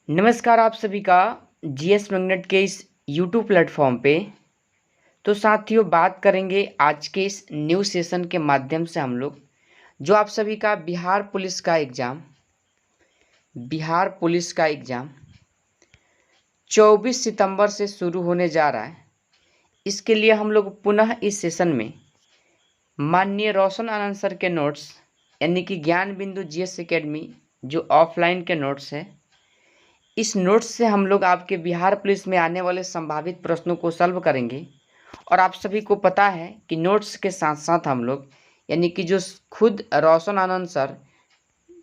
नमस्कार आप सभी का जीएस मैग्नेट के इस यूट्यूब प्लेटफॉर्म पे। तो साथियों, बात करेंगे आज के इस न्यू सेशन के माध्यम से हम लोग जो आप सभी का बिहार पुलिस का एग्ज़ाम 24 सितंबर से शुरू होने जा रहा है। इसके लिए हम लोग पुनः इस सेशन में माननीय रोशन आनंद सर के नोट्स यानी कि ज्ञान बिंदु जीएस एकेडमी जो ऑफलाइन के नोट्स है, इस नोट्स से हम लोग आपके बिहार पुलिस में आने वाले संभावित प्रश्नों को सॉल्व करेंगे। और आप सभी को पता है कि नोट्स के साथ साथ हम लोग यानी कि जो खुद Roshan Anand sir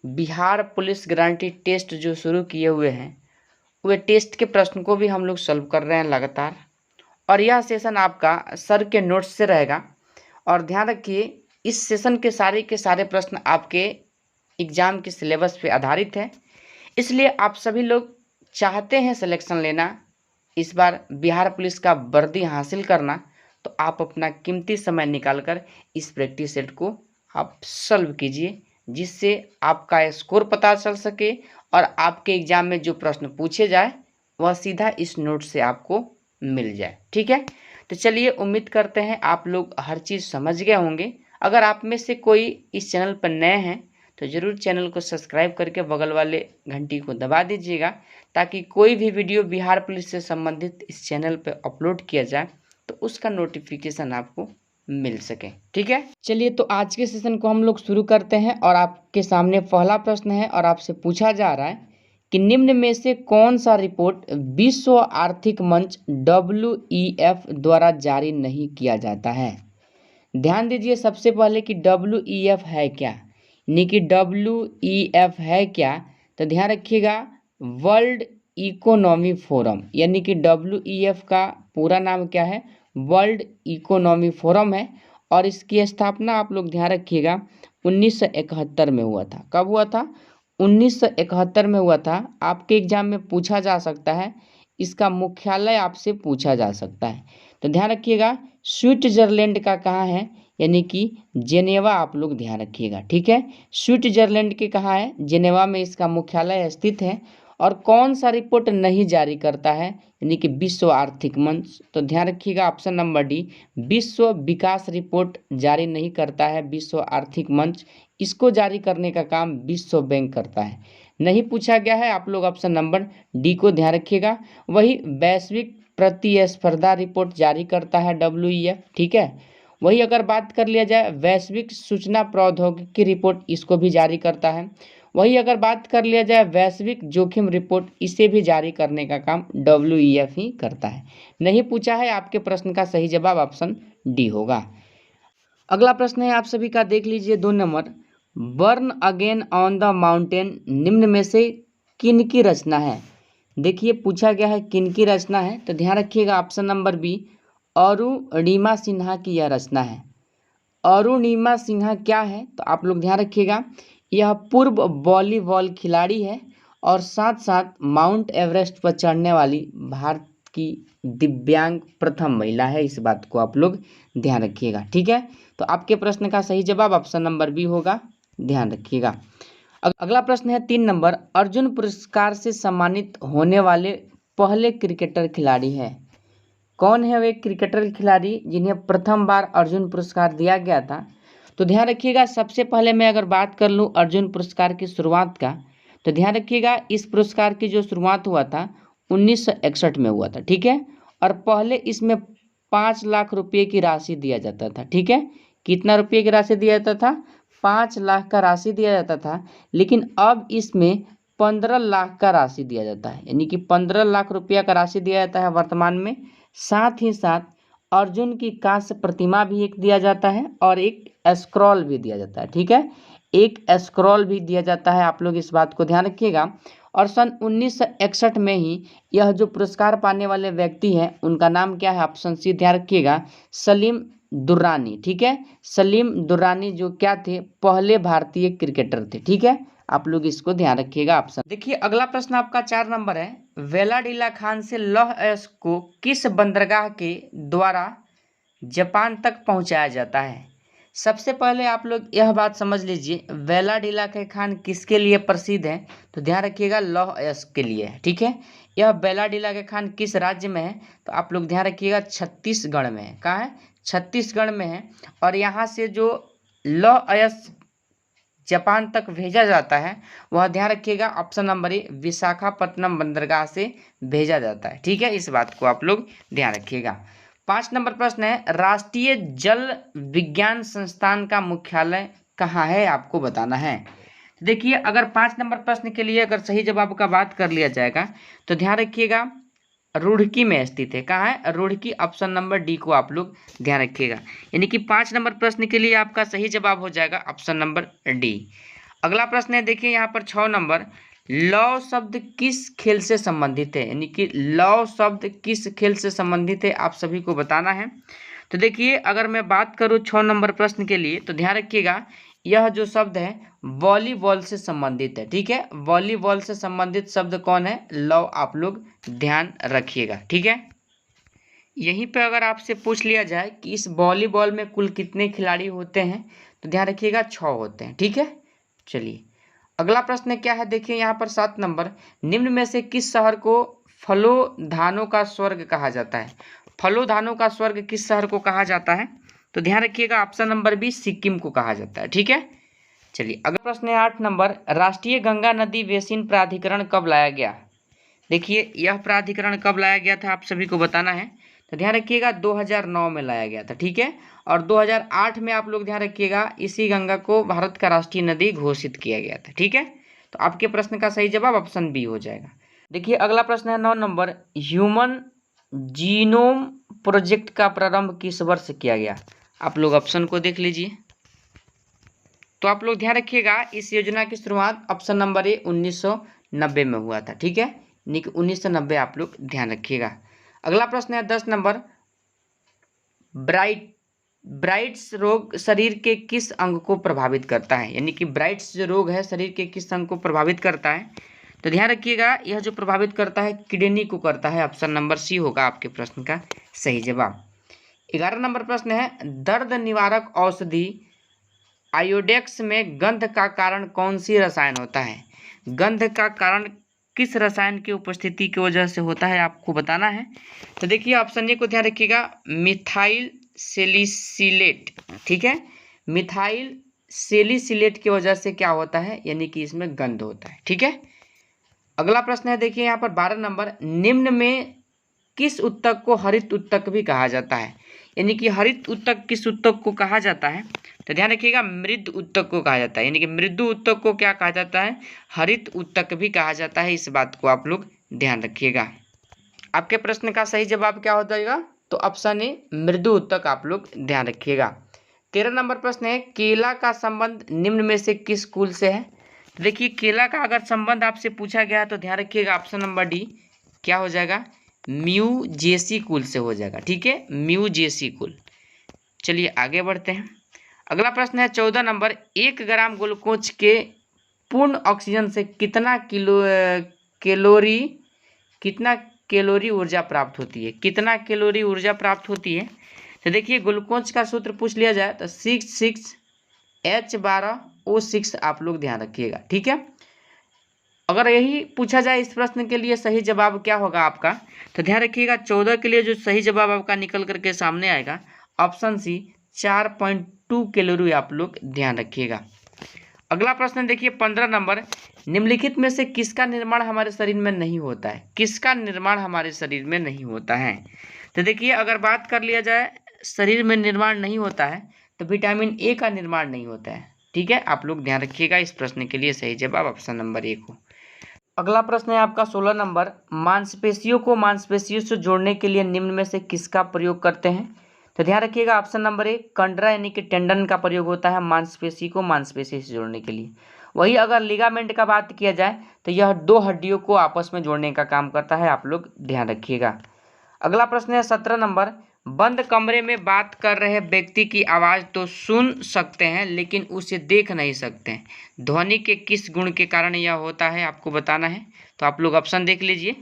Bihar police guarantee test जो शुरू किए हुए हैं, वे टेस्ट के प्रश्न को भी हम लोग सॉल्व कर रहे हैं लगातार। और यह सेशन आपका सर के नोट्स से रहेगा। और ध्यान रखिए, इस सेशन के सारे प्रश्न आपके एग्ज़ाम के सिलेबस पे आधारित है। इसलिए आप सभी लोग चाहते हैं सिलेक्शन लेना, इस बार बिहार पुलिस का वर्दी हासिल करना, तो आप अपना कीमती समय निकालकर इस प्रैक्टिस सेट को आप सॉल्व कीजिए, जिससे आपका स्कोर पता चल सके और आपके एग्ज़ाम में जो प्रश्न पूछे जाए वह सीधा इस नोट से आपको मिल जाए। ठीक है, तो चलिए, उम्मीद करते हैं आप लोग हर चीज़ समझ गए होंगे। अगर आप में से कोई इस चैनल पर नए हैं तो ज़रूर चैनल को सब्सक्राइब करके बगल वाले घंटी को दबा दीजिएगा, ताकि कोई भी वीडियो बिहार पुलिस से संबंधित इस चैनल पर अपलोड किया जाए तो उसका नोटिफिकेशन आपको मिल सके। ठीक है, चलिए, तो आज के सेशन को हम लोग शुरू करते हैं। और आपके सामने पहला प्रश्न है और आपसे पूछा जा रहा है कि निम्न में से कौन सा रिपोर्ट विश्व आर्थिक मंच WEF द्वारा जारी नहीं किया जाता है। ध्यान दीजिए सबसे पहले कि WEF है क्या, यानी कि WEF है क्या, तो ध्यान रखिएगा, वर्ल्ड इकोनॉमी फोरम, यानी कि WEF का पूरा नाम क्या है, वर्ल्ड इकोनॉमी फोरम है। और इसकी स्थापना आप लोग ध्यान रखिएगा 1971 में हुआ था। कब हुआ था? 1971 में हुआ था। आपके एग्जाम में पूछा जा सकता है, इसका मुख्यालय आपसे पूछा जा सकता है, तो ध्यान रखिएगा स्विट्जरलैंड का कहाँ है, यानी कि जेनेवा। आप लोग ध्यान रखिएगा, ठीक है, स्विट्जरलैंड के कहाँ है, जेनेवा में इसका मुख्यालय स्थित है। और कौन सा रिपोर्ट नहीं जारी करता है, यानी कि विश्व आर्थिक मंच, तो ध्यान रखिएगा ऑप्शन नंबर डी, विश्व विकास रिपोर्ट जारी नहीं करता है विश्व आर्थिक मंच। इसको जारी करने का काम विश्व बैंक करता है। नहीं पूछा गया है, आप लोग ऑप्शन नंबर डी को ध्यान रखिएगा। वही वैश्विक प्रतिस्पर्धा रिपोर्ट जारी करता है WEF, ठीक है। वही अगर बात कर लिया जाए वैश्विक सूचना प्रौद्योगिकी रिपोर्ट, इसको भी जारी करता है। वही अगर बात कर लिया जाए वैश्विक जोखिम रिपोर्ट, इसे भी जारी करने का काम WEF ही करता है। नहीं पूछा है, आपके प्रश्न का सही जवाब ऑप्शन डी होगा। अगला प्रश्न है आप सभी का, देख लीजिए 2 number, burn again on the mountain निम्न में से किन की रचना है। देखिए पूछा गया है किन की रचना है, तो ध्यान रखिएगा option number B, Arunima Sinha की यह रचना है। अरुणिमा सिन्हा क्या है, तो आप लोग ध्यान रखिएगा, यह पूर्व वॉलीबॉल खिलाड़ी है और साथ साथ माउंट एवरेस्ट पर चढ़ने वाली भारत की दिव्यांग प्रथम महिला है। इस बात को आप लोग ध्यान रखिएगा, ठीक है। तो आपके प्रश्न का सही जवाब ऑप्शन नंबर बी होगा, ध्यान रखिएगा। अगला प्रश्न है 3 नंबर, अर्जुन पुरस्कार से सम्मानित होने वाले पहले क्रिकेटर खिलाड़ी है। कौन है वे क्रिकेटर खिलाड़ी जिन्हें प्रथम बार अर्जुन पुरस्कार दिया गया था, तो ध्यान रखिएगा सबसे पहले मैं अगर बात कर लूँ अर्जुन पुरस्कार की शुरुआत का, तो ध्यान रखिएगा इस पुरस्कार की जो शुरुआत हुआ था 1961 में हुआ था, ठीक है। और पहले इसमें 5 लाख रुपये की राशि दिया जाता था, ठीक है। कितना रुपये की राशि दिया जाता था? 5 लाख का राशि दिया जाता था। लेकिन अब इसमें 15 लाख का राशि दिया जाता है, यानी कि 15 लाख रुपया का राशि दिया जाता है वर्तमान में। साथ ही साथ अर्जुन की कांस्य प्रतिमा भी एक दिया जाता है और एक स्क्रॉल भी दिया जाता है, ठीक है, एक स्क्रॉल भी दिया जाता है। आप लोग इस बात को ध्यान रखिएगा। और सन 1961 में ही यह जो पुरस्कार पाने वाले व्यक्ति हैं उनका नाम क्या है, ऑप्शन सी ध्यान रखिएगा, सलीम दुर्रानी, ठीक है। सलीम दुर्रानी जो क्या थे, पहले भारतीय क्रिकेटर थे, ठीक है। आप लोग इसको ध्यान रखिएगा ऑप्शन। देखिए अगला प्रश्न आपका 4 नंबर है, वेलाडिला खान से लौह अयस्क को किस बंदरगाह के द्वारा जापान तक पहुंचाया जाता है। सबसे पहले आप लोग यह बात समझ लीजिए, वेलाडीला के खान किसके लिए प्रसिद्ध है? तो ध्यान रखिएगा, लौह अयस्क के लिए है। ठीक है, यह वेलाडीला के खान किस राज्य में है? तो आप लोग ध्यान रखिएगा, छत्तीसगढ़ में है। कहाँ है? छत्तीसगढ़ में है। और यहाँ से जो लौह अयस्क जापान तक भेजा जाता है वह ध्यान रखिएगा, ऑप्शन नंबर ए, विशाखापट्टनम बंदरगाह से भेजा जाता है। ठीक है, इस बात को आप लोग ध्यान रखिएगा। 5 नंबर प्रश्न है, राष्ट्रीय जल विज्ञान संस्थान का मुख्यालय कहाँ है? आपको बताना है। देखिए, अगर 5 नंबर प्रश्न के लिए अगर सही जवाब का बात कर लिया जाएगा तो ध्यान रखिएगा, रुड़की में स्थित है। कहाँ है? रुड़की, ऑप्शन नंबर डी को आप लोग ध्यान रखिएगा। यानी कि 5 नंबर प्रश्न के लिए आपका सही जवाब हो जाएगा ऑप्शन नंबर डी। अगला प्रश्न है, देखिए यहाँ पर 6 नंबर, लौ शब्द किस खेल से संबंधित है? यानी कि लौ शब्द किस खेल से संबंधित है, आप सभी को बताना है। तो देखिए, अगर मैं बात करूँ 6 नंबर प्रश्न के लिए तो ध्यान रखिएगा, यह जो शब्द है वॉलीबॉल से संबंधित है। ठीक है, वॉलीबॉल से संबंधित शब्द कौन है? लौ, आप लोग ध्यान रखिएगा। ठीक है, यहीं पे अगर आपसे पूछ लिया जाए कि इस वॉलीबॉल में कुल कितने खिलाड़ी होते हैं तो ध्यान रखिएगा 6 होते हैं। ठीक है, चलिए अगला प्रश्न क्या है, देखिए यहाँ पर 7 नंबर, निम्न में से किस शहर को फलोधानों का स्वर्ग कहा जाता है? फलोधानों का स्वर्ग किस शहर को कहा जाता है? तो ध्यान रखिएगा, ऑप्शन नंबर बी, सिक्किम को कहा जाता है। ठीक है, चलिए अगला प्रश्न है 8 नंबर, राष्ट्रीय गंगा नदी बेसिन प्राधिकरण कब लाया गया? देखिए, यह प्राधिकरण कब लाया गया था, आप सभी को बताना है। तो ध्यान रखिएगा, 2009 में लाया गया था। ठीक है, और 2008 में आप लोग ध्यान रखिएगा, इसी गंगा को भारत का राष्ट्रीय नदी घोषित किया गया था। ठीक है, तो आपके प्रश्न का सही जवाब ऑप्शन बी हो जाएगा। देखिए अगला प्रश्न है 9 नंबर, ह्यूमन जीनोम प्रोजेक्ट का प्रारंभ किस वर्ष किया गया? आप लोग ऑप्शन को देख लीजिए। तो आप लोग ध्यान रखिएगा, इस योजना की शुरुआत ऑप्शन नंबर ए 1990 में हुआ था। ठीक है, यानी कि 1990 आप लोग ध्यान रखिएगा। अगला प्रश्न है 10 नंबर, ब्राइट्स रोग शरीर के किस अंग को प्रभावित करता है? यानी कि ब्राइट्स जो रोग है शरीर के किस अंग को प्रभावित करता है? तो ध्यान रखिएगा, यह जो प्रभावित करता है किडनी को करता है। ऑप्शन नंबर सी होगा आपके प्रश्न का सही जवाब। 11 नंबर प्रश्न है, दर्द निवारक औषधि आयोडेक्स में गंध का कारण कौन सी रसायन होता है? गंध का कारण किस रसायन की उपस्थिति की वजह से होता है, आपको बताना है। तो देखिए ऑप्शन ए को ध्यान रखिएगा, मिथाइल सेलिसिलेट। ठीक है, मिथाइल सेलिसिलेट की वजह से क्या होता है, यानी कि इसमें गंध होता है। ठीक है, अगला प्रश्न है, देखिए यहाँ पर 12 नंबर, निम्न में किस उत्तक को हरित उत्तक भी कहा जाता है? यानी कि हरित उत्तक किस उत्तक को कहा जाता है? तो ध्यान रखिएगा, मृद उत्तक को कहा जाता है। यानी कि मृदु उत्तक को क्या कहा जाता है? हरित उत्तक भी कहा जाता है। इस बात को आप लोग ध्यान रखिएगा। आपके प्रश्न का सही जवाब क्या हो जाएगा? तो ऑप्शन ए, मृदु उत्तक आप लोग ध्यान रखिएगा। 13 नंबर प्रश्न है, केला का संबंध निम्न में से किस कुल से है? तो देखिए, केला का अगर संबंध आपसे पूछा गया तो ध्यान रखिएगा, ऑप्शन नंबर डी क्या हो जाएगा? म्यूजेसी कुल से हो जाएगा। ठीक है, म्यूजेसी कुल। चलिए आगे बढ़ते हैं। अगला प्रश्न है 14 नंबर, 1 ग्राम ग्लूकोज के पूर्ण ऑक्सीजन से कितना कैलोरी ऊर्जा प्राप्त होती है? कितना कैलोरी ऊर्जा प्राप्त होती है? तो देखिए, ग्लूकोज का सूत्र पूछ लिया जाए तो 66H12O6 आप लोग ध्यान रखिएगा। ठीक है, अगर यही पूछा जाए इस प्रश्न के लिए सही जवाब क्या होगा आपका, तो ध्यान रखिएगा 14 के लिए जो सही जवाब आपका निकल करके सामने आएगा ऑप्शन सी, 4.2 कैलोरी आप लोग ध्यान रखिएगा। अगला प्रश्न देखिए 15 नंबर, निम्नलिखित में से किसका निर्माण हमारे शरीर में नहीं होता है? किसका निर्माण हमारे शरीर में नहीं होता है? तो देखिए, अगर बात कर लिया जाए शरीर में निर्माण नहीं होता है तो विटामिन ए का निर्माण नहीं होता है। ठीक है, आप लोग ध्यान रखिएगा, इस प्रश्न के लिए सही जवाब ऑप्शन नंबर ए को। अगला प्रश्न है आपका 16 नंबर, मांसपेशियों को मांसपेशियों से जोड़ने के लिए निम्न में से किसका प्रयोग करते हैं? तो ध्यान रखिएगा, ऑप्शन नंबर ए, कंडरा यानी कि टेंडन का प्रयोग होता है मांसपेशी को मांसपेशी से जोड़ने के लिए। वही अगर लिगामेंट का बात किया जाए तो यह 2 हड्डियों को आपस में जोड़ने का काम करता है। आप लोग ध्यान रखिएगा। अगला प्रश्न है 17 नंबर, बंद कमरे में बात कर रहे व्यक्ति की आवाज़ तो सुन सकते हैं लेकिन उसे देख नहीं सकते हैं। ध्वनि के किस गुण के कारण यह होता है, आपको बताना है। तो आप लोग ऑप्शन देख लीजिए।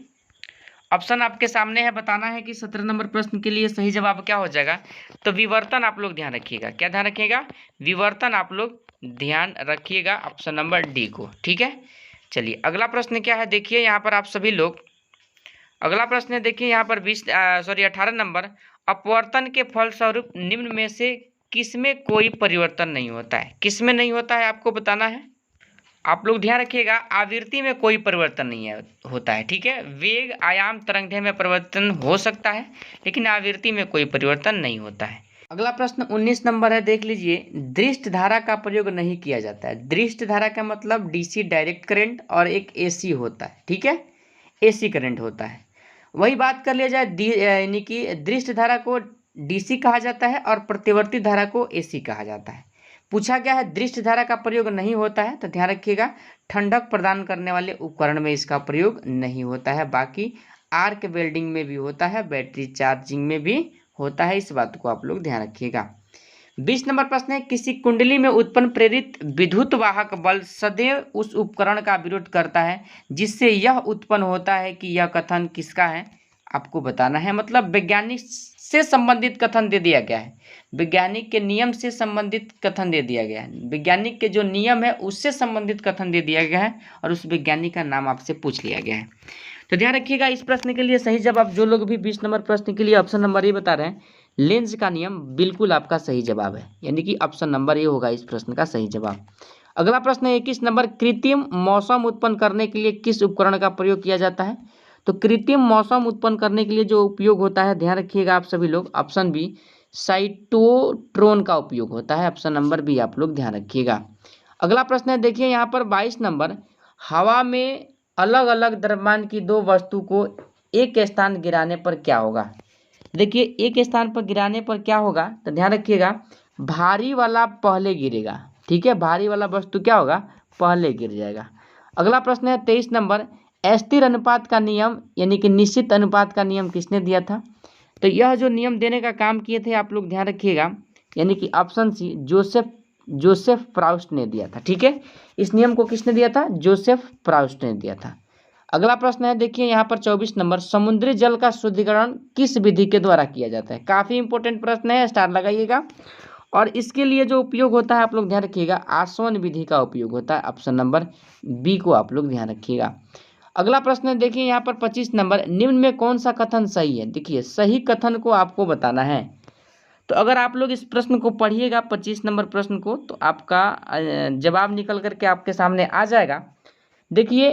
ऑप्शन आपके सामने है, बताना है कि 17 नंबर प्रश्न के लिए सही जवाब क्या हो जाएगा। तो विवर्तन आप लोग ध्यान रखिएगा, क्या ध्यान रखिएगा, विवर्तन आप लोग ध्यान रखिएगा, ऑप्शन नंबर डी को। ठीक है, चलिए अगला प्रश्न क्या है, देखिए यहाँ पर आप सभी लोग, अगला प्रश्न है देखिए यहाँ पर 18 नंबर, अपवर्तन के फलस्वरूप निम्न में से किसमें कोई परिवर्तन नहीं होता है, किसमें नहीं होता है आपको बताना है। आप लोग ध्यान रखिएगा, आवृत्ति में कोई परिवर्तन नहीं है होता है। ठीक है, वेग, आयाम, तरंगदैर्घ्य में परिवर्तन हो सकता है, लेकिन आवृत्ति में कोई परिवर्तन नहीं होता है। अगला प्रश्न 19 नंबर है, देख लीजिए, दृष्ट धारा का प्रयोग नहीं किया जाता है। दृष्ट धारा का मतलब डीसी डायरेक्ट करंट और एक एसी होता है। ठीक है, एसी करंट होता है। वही बात कर लिया जाए, यानी कि दृष्ट धारा को डीसी कहा जाता है और प्रतिवर्ती धारा को एसी कहा जाता है। पूछा गया है दृष्ट धारा का प्रयोग नहीं होता है, तो ध्यान रखिएगा ठंडक प्रदान करने वाले उपकरण में इसका प्रयोग नहीं होता है, बाकी आर्क वेल्डिंग में भी होता है, बैटरी चार्जिंग में भी होता है, इस बात को आप लोग ध्यान रखिएगा। 20 नंबर प्रश्न है, किसी कुंडली में उत्पन्न प्रेरित विद्युत वाहक बल सदैव उस उपकरण का विरोध करता है जिससे यह उत्पन्न होता है कि यह कथन किसका है, आपको बताना है। मतलब वैज्ञानिक से संबंधित कथन दे दिया गया है, वैज्ञानिक के नियम से संबंधित कथन दे दिया गया है, वैज्ञानिक के जो नियम है उससे संबंधित कथन दे दिया गया है और उस वैज्ञानिक का नाम आपसे पूछ लिया गया है। तो ध्यान रखिएगा, इस प्रश्न के लिए सही जवाब जो लोग भी 20 नंबर प्रश्न के लिए ऑप्शन नंबर ए बता रहे हैं, लेंज का नियम, बिल्कुल आपका सही जवाब है, यानी कि ऑप्शन नंबर ए होगा इस प्रश्न का सही जवाब। अगला प्रश्न है 21 नंबर, कृत्रिम मौसम उत्पन्न करने के लिए किस उपकरण का प्रयोग किया जाता है। तो कृत्रिम मौसम उत्पन्न करने के लिए जो उपयोग होता है, ध्यान रखिएगा आप सभी लोग, ऑप्शन बी साइटोट्रोन का उपयोग होता है, ऑप्शन नंबर बी आप लोग ध्यान रखिएगा। अगला प्रश्न है देखिए यहाँ पर 22 नंबर, हवा में अलग अलग द्रव्यमान की दो वस्तु को एक स्थान गिराने पर क्या होगा। देखिए एक स्थान पर गिराने पर क्या होगा, तो ध्यान रखिएगा भारी वाला पहले गिरेगा। ठीक है, भारी वाला वस्तु क्या होगा, पहले गिर जाएगा। अगला प्रश्न है 23 नंबर, स्थिर अनुपात का नियम यानी कि निश्चित अनुपात का नियम किसने दिया था। तो यह जो नियम देने का काम किए थे आप लोग ध्यान रखिएगा, यानी कि ऑप्शन सी जोसेफ प्राउस्ट ने दिया था। ठीक है, इस नियम को किसने दिया था, जोसेफ प्राउस्ट ने दिया था। अगला प्रश्न है देखिए यहाँ पर 24 नंबर, समुद्री जल का शुद्धिकरण किस विधि के द्वारा किया जाता है। काफी इंपॉर्टेंट प्रश्न है, स्टार लगाइएगा। और इसके लिए जो उपयोग होता है आप लोग ध्यान रखिएगा, आसवन विधि का उपयोग होता है, ऑप्शन नंबर बी को आप लोग ध्यान रखिएगा। अगला प्रश्न है देखिए यहाँ पर 25 नंबर, निम्न में कौन सा कथन सही है। देखिए सही कथन को आपको बताना है। तो अगर आप लोग इस प्रश्न को पढ़िएगा 25 नंबर प्रश्न को, तो आपका जवाब निकल करके आपके सामने आ जाएगा। देखिए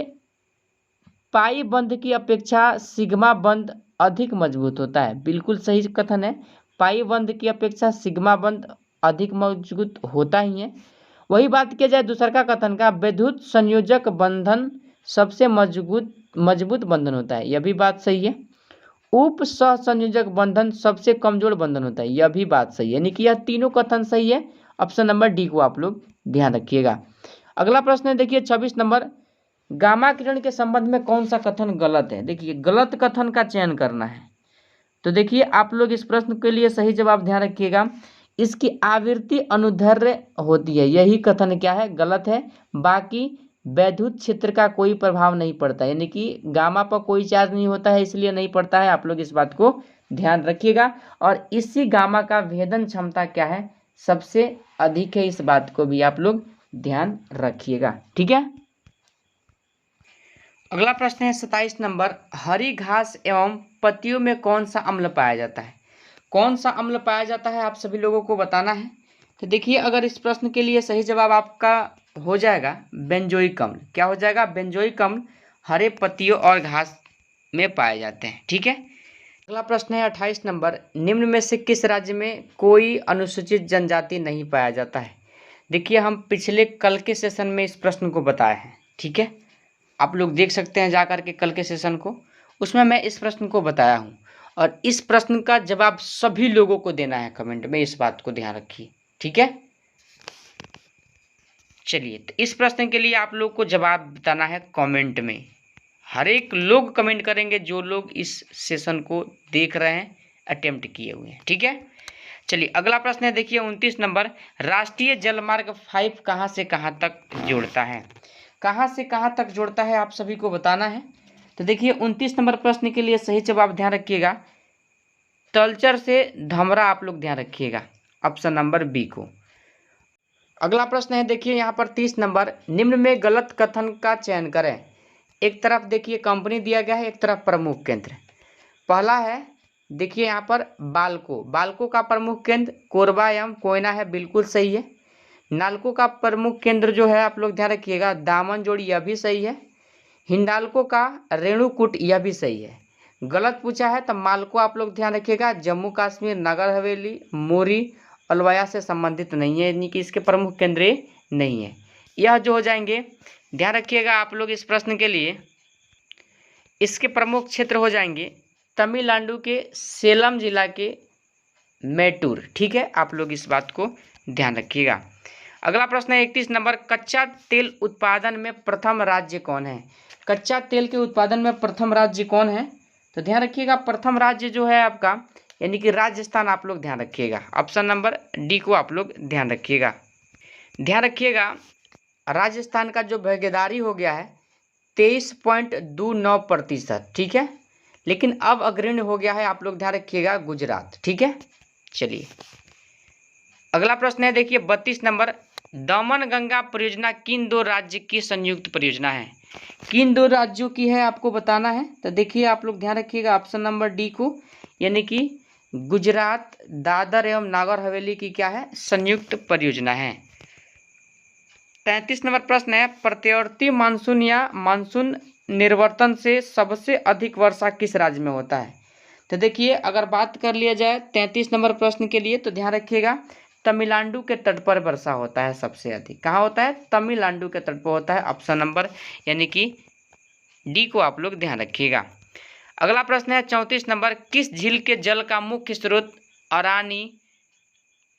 पाई बंध की अपेक्षा सिग्मा बंध अधिक मजबूत होता है, बिल्कुल सही कथन है, पाई बंध की अपेक्षा सिग्मा बंध अधिक मजबूत होता ही है। वही बात किया जाए दूसरा का कथन का, विद्युत संयोजक बंधन सबसे मजबूत बंधन होता है, यह भी बात सही है। उप सहसंयोजक बंधन सबसे कमजोर बंधन होता है, यह भी बात सही है, यानी कि यह तीनों कथन सही है, ऑप्शन नंबर डी को आप लोग ध्यान रखिएगा। अगला प्रश्न है देखिए 26 नंबर, गामा किरण के संबंध में कौन सा कथन गलत है। देखिए गलत कथन का चयन करना है। तो देखिए आप लोग इस प्रश्न के लिए सही जवाब ध्यान रखिएगा, इसकी आवृत्ति अनुदैर्ध्य होती है, यही कथन क्या है, गलत है। बाकी वैद्युत क्षेत्र का कोई प्रभाव नहीं पड़ता, यानी कि गामा पर कोई चार्ज नहीं होता है इसलिए नहीं पड़ता है, आप लोग इस बात को ध्यान रखिएगा। और इसी गामा का भेदन क्षमता क्या है, सबसे अधिक है, इस बात को भी आप लोग ध्यान रखिएगा। ठीक है, अगला प्रश्न है 27 नंबर, हरी घास एवं पत्तियों में कौन सा अम्ल पाया जाता है। कौन सा अम्ल पाया जाता है आप सभी लोगों को बताना है। तो देखिए अगर इस प्रश्न के लिए सही जवाब आपका हो जाएगा बेंजोइक अम्ल, क्या हो जाएगा, बेंजोइक अम्ल हरे पत्तियों और घास में पाए जाते हैं। ठीक है, अगला प्रश्न है 28 नंबर, निम्न में से किस राज्य में कोई अनुसूचित जनजाति नहीं पाया जाता है। देखिए हम पिछले कल के सेशन में इस प्रश्न को बताए हैं। ठीक है, आप लोग देख सकते हैं जाकर के कल के सेशन को, उसमें मैं इस प्रश्न को बताया हूँ और इस प्रश्न का जवाब सभी लोगों को देना है कमेंट में, इस बात को ध्यान रखिए। ठीक है, चलिए तो इस प्रश्न के लिए आप लोग को जवाब बताना है कमेंट में, हर एक लोग कमेंट करेंगे जो लोग इस सेशन को देख रहे हैं, अटेम्प्ट किए हुए हैं। ठीक है, चलिए अगला प्रश्न है देखिए 29 नंबर, राष्ट्रीय जलमार्ग 5 कहाँ से कहाँ तक जोड़ता है। कहाँ से कहाँ तक जोड़ता है आप सभी को बताना है। तो देखिए 29 नंबर प्रश्न के लिए सही जवाब ध्यान रखिएगा, तलचर से धमरा आप लोग ध्यान रखिएगा, ऑप्शन नंबर बी को। अगला प्रश्न है देखिए यहाँ पर 30 नंबर, निम्न में गलत कथन का चयन करें। एक तरफ देखिए कंपनी दिया गया है, एक तरफ प्रमुख केंद्र। पहला है देखिए यहाँ पर बाल्को, बाल्को का प्रमुख केंद्र कोरबा एवं कोयना है, बिल्कुल सही है। नाल्को का प्रमुख केंद्र जो है आप लोग ध्यान रखिएगा दामनजोड़ी, यह भी सही है। हिंडाल्को का रेणुकूट, यह भी सही है। गलत पूछा है तो मालको आप लोग ध्यान रखिएगा जम्मू कश्मीर, नगर हवेली, मोरी, अलवाया से संबंधित नहीं है, यानी कि इसके प्रमुख केंद्र नहीं है। यह जो हो जाएंगे ध्यान रखिएगा आप लोग इस प्रश्न के लिए, इसके प्रमुख क्षेत्र हो जाएंगे तमिलनाडु के सेलम जिला के मैटूर। ठीक है, आप लोग इस बात को ध्यान रखिएगा। अगला प्रश्न है 31 नंबर, कच्चा तेल उत्पादन में प्रथम राज्य कौन है। कच्चा तेल के उत्पादन में प्रथम राज्य कौन है, तो ध्यान रखिएगा प्रथम राज्य जो है आपका यानी कि राजस्थान, आप लोग ध्यान रखिएगा, ऑप्शन नंबर डी को आप लोग ध्यान रखिएगा। ध्यान रखिएगा राजस्थान का जो भागीदारी हो गया है 23.29%। ठीक है, लेकिन अब अग्रणी हो गया है, आप लोग ध्यान रखिएगा गुजरात। ठीक है, चलिए अगला प्रश्न है देखिए 32 नंबर, दमन गंगा परियोजना किन दो राज्य की संयुक्त परियोजना है। किन दो राज्यों की है आपको बताना है, तो देखिए आप लोग ध्यान रखिएगा ऑप्शन नंबर डी को, यानी कि गुजरात, दादर एवं नागर हवेली की क्या है संयुक्त परियोजना है। 33 नंबर प्रश्न है, प्रत्यावर्ती मानसून या मानसून निर्वर्तन से सबसे अधिक वर्षा किस राज्य में होता है। तो देखिए अगर बात कर लिया जाए 33 नंबर प्रश्न के लिए, तो ध्यान रखिएगा तमिलनाडु के तट पर वर्षा होता है सबसे अधिक। कहाँ होता है, तमिलनाडु के तट पर होता है, ऑप्शन नंबर यानी कि डी को आप लोग ध्यान रखिएगा। अगला प्रश्न है 34 नंबर, किस झील के जल का मुख्य स्रोत अरानी,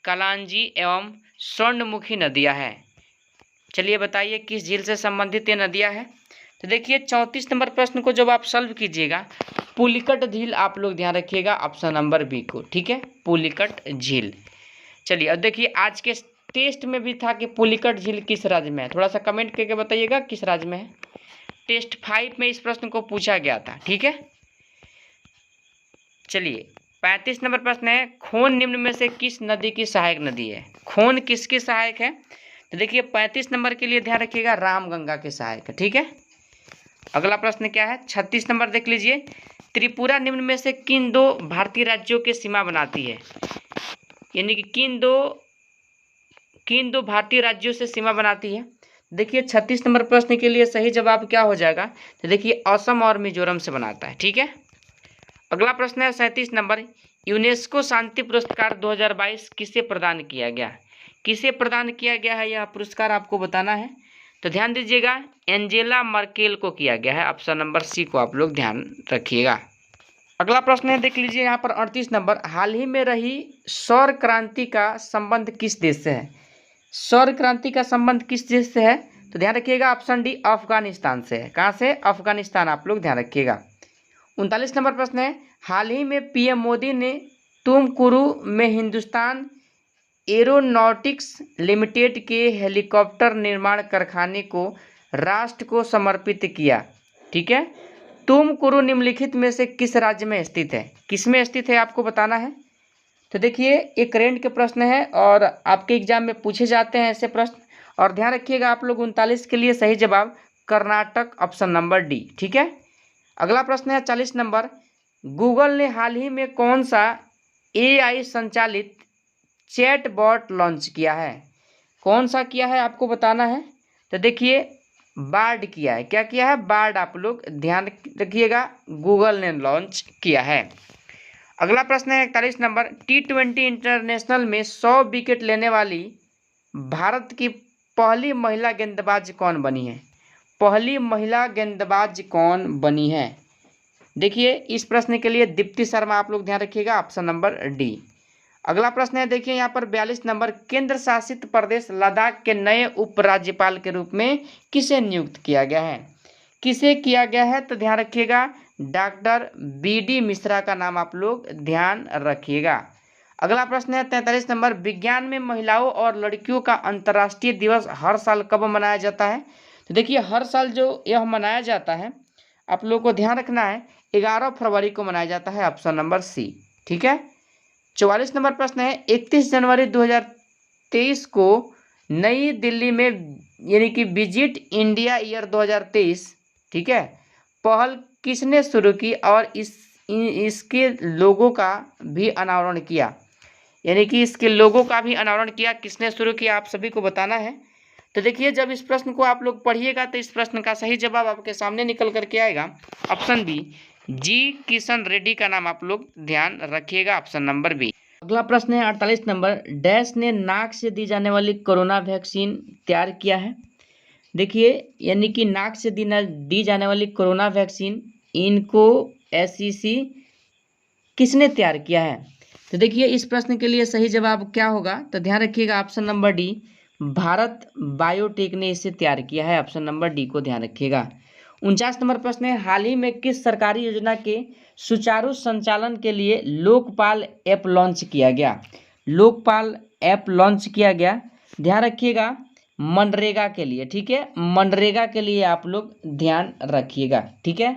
कलांजी एवं स्वर्णमुखी नदियाँ है। चलिए बताइए किस झील से संबंधित ये नदियाँ है। तो देखिए 34 नंबर प्रश्न को जब आप सॉल्व कीजिएगा, पुलिकट झील आप लोग ध्यान रखिएगा, ऑप्शन नंबर बी को। ठीक है, पुलिकट झील। चलिए अब देखिए आज के टेस्ट में भी था कि पुलिकट झील किस राज्य में है, थोड़ा सा कमेंट करके बताइएगा किस राज्य में है। टेस्ट 5 में इस प्रश्न को पूछा गया था। ठीक है, चलिए 35 नंबर प्रश्न है, खोन निम्न में से किस नदी की सहायक नदी है। खोन किसकी सहायक है, तो देखिए 35 नंबर के लिए ध्यान रखिएगा रामगंगा के सहायक है। ठीक है, अगला प्रश्न क्या है 36 नंबर देख लीजिए, त्रिपुरा निम्न में से किन दो भारतीय राज्यों के सीमा बनाती है, यानी कि किन दो भारतीय राज्यों से सीमा बनाती है। देखिए 36 नंबर प्रश्न के लिए सही जवाब क्या हो जाएगा, तो देखिए असम और मिजोरम से बनाता है। ठीक है, अगला प्रश्न है 37 नंबर, यूनेस्को शांति पुरस्कार 2022 किसे प्रदान किया गया। किसे प्रदान किया गया है यह पुरस्कार आपको बताना है, तो ध्यान दीजिएगा एंजेला मर्केल को किया गया है, ऑप्शन नंबर सी को आप लोग ध्यान रखिएगा। अगला प्रश्न है देख लीजिए यहाँ पर 38 नंबर, हाल ही में रही सौर क्रांति का संबंध किस देश से है। सौर क्रांति का संबंध किस देश से है, तो ध्यान रखिएगा ऑप्शन डी अफगानिस्तान से है। कहाँ से, अफगानिस्तान, आप लोग ध्यान रखिएगा। 39 नंबर प्रश्न है, हाल ही में पीएम मोदी ने तुमकुरू में हिंदुस्तान एरोनॉटिक्स लिमिटेड के हेलीकॉप्टर निर्माण कारखाने को राष्ट्र को समर्पित किया। ठीक है, तुमकुरू निम्नलिखित में से किस राज्य में स्थित है, किस में स्थित है आपको बताना है। तो देखिए एक करेंट के प्रश्न है और आपके एग्जाम में पूछे जाते हैं ऐसे प्रश्न, और ध्यान रखिएगा आप लोग 39 के लिए सही जवाब कर्नाटक, ऑप्शन नंबर डी। ठीक है, अगला प्रश्न है 40 नंबर, गूगल ने हाल ही में कौन सा AI संचालित चैट बॉट लॉन्च किया है। कौन सा किया है आपको बताना है, तो देखिए बार्ड किया है। क्या किया है, बार्ड, आप लोग ध्यान रखिएगा गूगल ने लॉन्च किया है। अगला प्रश्न है 41 नंबर, T20 इंटरनेशनल में 100 विकेट लेने वाली भारत की पहली महिला गेंदबाज कौन बनी है। पहली महिला गेंदबाज कौन बनी है, देखिए इस प्रश्न के लिए दीप्ति शर्मा, आप लोग ध्यान रखिएगा, ऑप्शन नंबर डी। अगला प्रश्न है देखिए यहाँ पर 42 नंबर, केंद्र शासित प्रदेश लद्दाख के नए उपराज्यपाल के रूप में किसे नियुक्त किया गया है। किसे किया गया है, तो ध्यान रखिएगा डॉक्टर BD मिश्रा का नाम आप लोग ध्यान रखिएगा। अगला प्रश्न है 43 नंबर, विज्ञान में महिलाओं और लड़कियों का अंतर्राष्ट्रीय दिवस हर साल कब मनाया जाता है। तो देखिए हर साल जो यह मनाया जाता है आप लोगों को ध्यान रखना है 11 फरवरी को मनाया जाता है, ऑप्शन नंबर सी। ठीक है। 44 नंबर प्रश्न है 31 जनवरी 2023 को नई दिल्ली में यानी कि विजिट इंडिया ईयर 2023, ठीक है, पहल किसने शुरू की और इसके लोगों का भी अनावरण किया, यानी कि इसके लोगों का भी अनावरण किया, किसने शुरू किया, आप सभी को बताना है। तो देखिए जब इस प्रश्न को आप लोग पढ़िएगा तो इस प्रश्न का सही जवाब आपके सामने निकल करके आएगा, ऑप्शन बी, जी किशन रेड्डी का नाम आप लोग ध्यान रखिएगा, ऑप्शन नंबर बी। अगला प्रश्न है 48 नंबर, डैश ने नाक से दी जाने वाली कोरोना वैक्सीन तैयार किया है। देखिए यानी कि नाक से दी जाने वाली कोरोना वैक्सीन इनको एसईसी किसने तैयार किया है। तो देखिए इस प्रश्न के लिए सही जवाब क्या होगा, तो ध्यान रखिएगा option number D, Bharat biotech ने इसे तैयार किया है, ऑप्शन नंबर डी को ध्यान रखिएगा। 49 नंबर प्रश्न है, हाल ही में किस सरकारी योजना के सुचारू संचालन के लिए लोकपाल ऐप लॉन्च किया गया। लोकपाल ऐप लॉन्च किया गया, ध्यान रखिएगा मनरेगा के लिए। ठीक है, मनरेगा के लिए आप लोग ध्यान रखिएगा। ठीक है,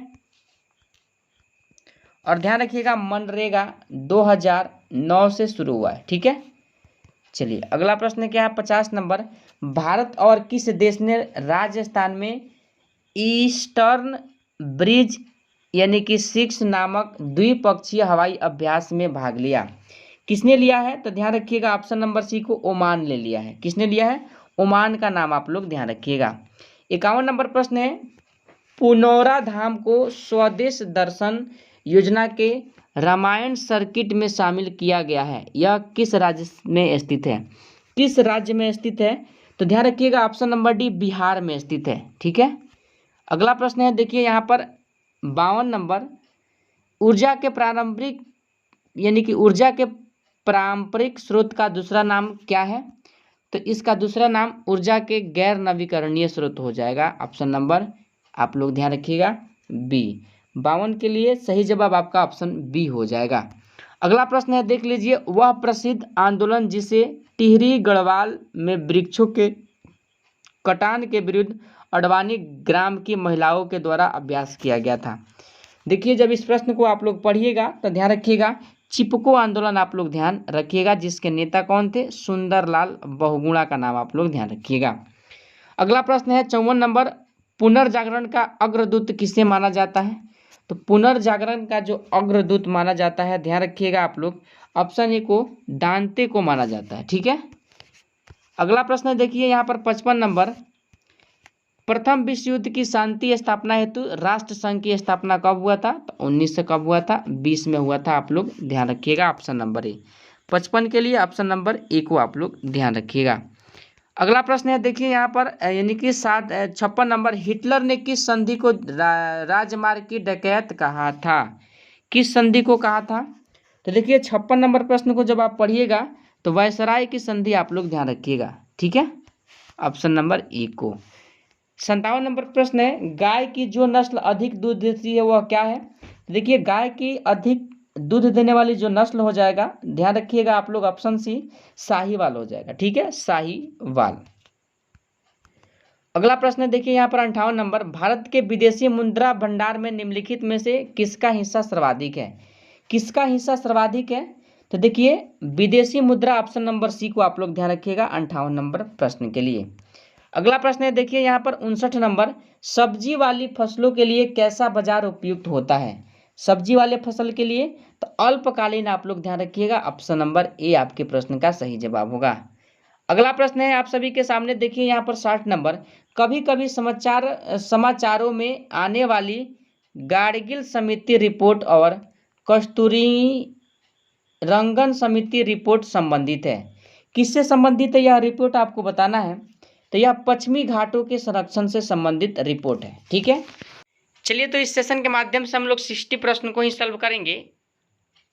और ध्यान रखिएगा मनरेगा 2009 से शुरू हुआ है। ठीक है, चलिए अगला प्रश्न क्या है 50 नंबर, भारत और किस देश ने राजस्थान में ईस्टर्न ब्रिज यानी कि 6 नामक द्विपक्षीय हवाई अभ्यास में भाग लिया। किसने लिया है, तो ध्यान रखिएगा ऑप्शन नंबर सी को ओमान ने लिया है। किसने लिया है, ओमान का नाम आप लोग ध्यान रखिएगा। 51 नंबर प्रश्न है, पुनौरा धाम को स्वदेश दर्शन योजना के रामायण सर्किट में शामिल किया गया है, यह किस राज्य में स्थित है। किस राज्य में स्थित है, तो ध्यान रखिएगा ऑप्शन नंबर डी, बिहार में स्थित है। ठीक है, अगला प्रश्न है देखिए यहाँ पर 52 नंबर, ऊर्जा के पारंपरिक यानी कि ऊर्जा के पारंपरिक स्रोत का दूसरा नाम क्या है, तो इसका दूसरा नाम ऊर्जा के गैर नवीकरणीय स्रोत हो जाएगा, ऑप्शन नंबर आप लोग ध्यान रखिएगा बी। 52 के लिए सही जवाब आपका ऑप्शन बी हो जाएगा। अगला प्रश्न है देख लीजिए, वह प्रसिद्ध आंदोलन जिसे टिहरी गढ़वाल में वृक्षों के कटान के विरुद्ध अडवाणी ग्राम की महिलाओं के द्वारा अभ्यास किया गया था। देखिए जब इस प्रश्न को आप लोग पढ़िएगा तो ध्यान रखिएगा चिपको आंदोलन आप लोग ध्यान रखिएगा, जिसके नेता कौन थे, सुंदरलाल बहुगुणा का नाम आप लोग ध्यान रखिएगा। अगला प्रश्न है 54 नंबर, पुनर्जागरण का अग्रदूत किसे माना जाता है, तो पुनर्जागरण का जो अग्रदूत माना जाता है ध्यान रखिएगा आप लोग ऑप्शन ए को दांते को माना जाता है। ठीक है, अगला प्रश्न देखिए यहाँ पर 55 नंबर, प्रथम विश्व युद्ध की शांति स्थापना हेतु राष्ट्र संघ की स्थापना कब हुआ था, तो 19 से कब हुआ था, 20 में हुआ था, आप लोग ध्यान रखिएगा ऑप्शन नंबर ए। 55 के लिए ऑप्शन नंबर ए को आप लोग ध्यान रखिएगा। अगला प्रश्न है देखिए यहाँ पर यानी कि 56 नंबर, हिटलर ने किस संधि को राजमार्ग की डकैत कहा था, किस संधि को कहा था, तो देखिए 56 नंबर प्रश्न को जब आप पढ़िएगा तो वायसराय की संधि आप लोग ध्यान रखिएगा। ठीक है, ऑप्शन नंबर ए को। 57 नंबर प्रश्न है, गाय की जो नस्ल अधिक दूध देती है वह क्या है, देखिए गाय की अधिक दूध देने वाली जो नस्ल हो जाएगा ध्यान रखिएगा आप लोग ऑप्शन सी, साहीवाल हो जाएगा। ठीक है, साहीवाल। अगला प्रश्न देखिए यहाँ पर 58 नंबर, भारत के विदेशी मुद्रा भंडार में निम्नलिखित में से किसका हिस्सा सर्वाधिक है, किसका हिस्सा सर्वाधिक है, तो देखिए विदेशी मुद्रा ऑप्शन नंबर सी को आप लोग ध्यान रखिएगा 58 नंबर प्रश्न के लिए। अगला प्रश्न है देखिए यहाँ पर 59 नंबर, सब्जी वाली फसलों के लिए कैसा बाजार उपयुक्त होता है, सब्जी वाले फसल के लिए तो अल्पकालीन आप लोग ध्यान रखिएगा, ऑप्शन नंबर ए आपके प्रश्न का सही जवाब होगा। अगला प्रश्न है आप सभी के सामने देखिए यहाँ पर 60 नंबर, कभी कभी समाचारों में आने वाली गाडगिल समिति रिपोर्ट और कस्तूरी रंगन समिति रिपोर्ट संबंधित है, किससे संबंधित है यह रिपोर्ट आपको बताना है, तो यह पश्चिमी घाटों के संरक्षण से संबंधित रिपोर्ट है। ठीक है, चलिए तो इस सेशन के माध्यम से हम लोग 60 प्रश्न को ही सॉल्व करेंगे,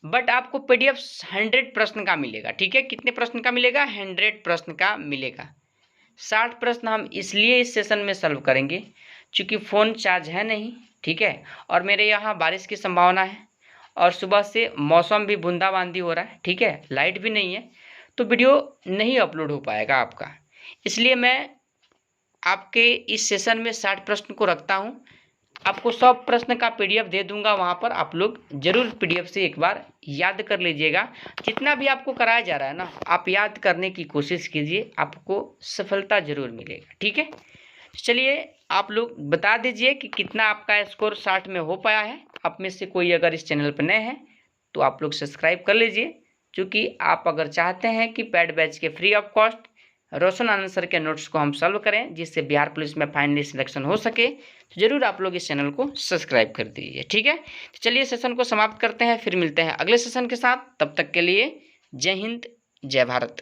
बट आपको पीडीएफ 100 प्रश्न का मिलेगा। ठीक है, कितने प्रश्न का मिलेगा, 100 प्रश्न का मिलेगा। 60 प्रश्न हम इसलिए इस सेशन में सॉल्व करेंगे क्योंकि फ़ोन चार्ज है नहीं। ठीक है, और मेरे यहाँ बारिश की संभावना है और सुबह से मौसम भी बूंदाबांदी हो रहा है। ठीक है, लाइट भी नहीं है, तो वीडियो नहीं अपलोड हो पाएगा आपका, इसलिए मैं आपके इस सेशन में 60 प्रश्न को रखता हूँ आपको 100 प्रश्न का पीडीएफ दे दूंगा, वहां पर आप लोग जरूर पीडीएफ से एक बार याद कर लीजिएगा। जितना भी आपको कराया जा रहा है ना, आप याद करने की कोशिश कीजिए, आपको सफलता जरूर मिलेगा। ठीक है, चलिए आप लोग बता दीजिए कि कितना आपका स्कोर 60 में हो पाया है। आप में से कोई अगर इस चैनल पर नए हैं तो आप लोग सब्सक्राइब कर लीजिए, क्योंकि आप अगर चाहते हैं कि पैड बैच के free of cost Roshan Anand sir के नोट्स को हम सॉल्व करें, जिससे बिहार पुलिस में फाइनली सिलेक्शन हो सके, तो जरूर आप लोग इस चैनल को सब्सक्राइब कर दीजिए। ठीक है, तो चलिए सेशन को समाप्त करते हैं, फिर मिलते हैं अगले सेशन के साथ। तब तक के लिए जय हिंद, जय भारत।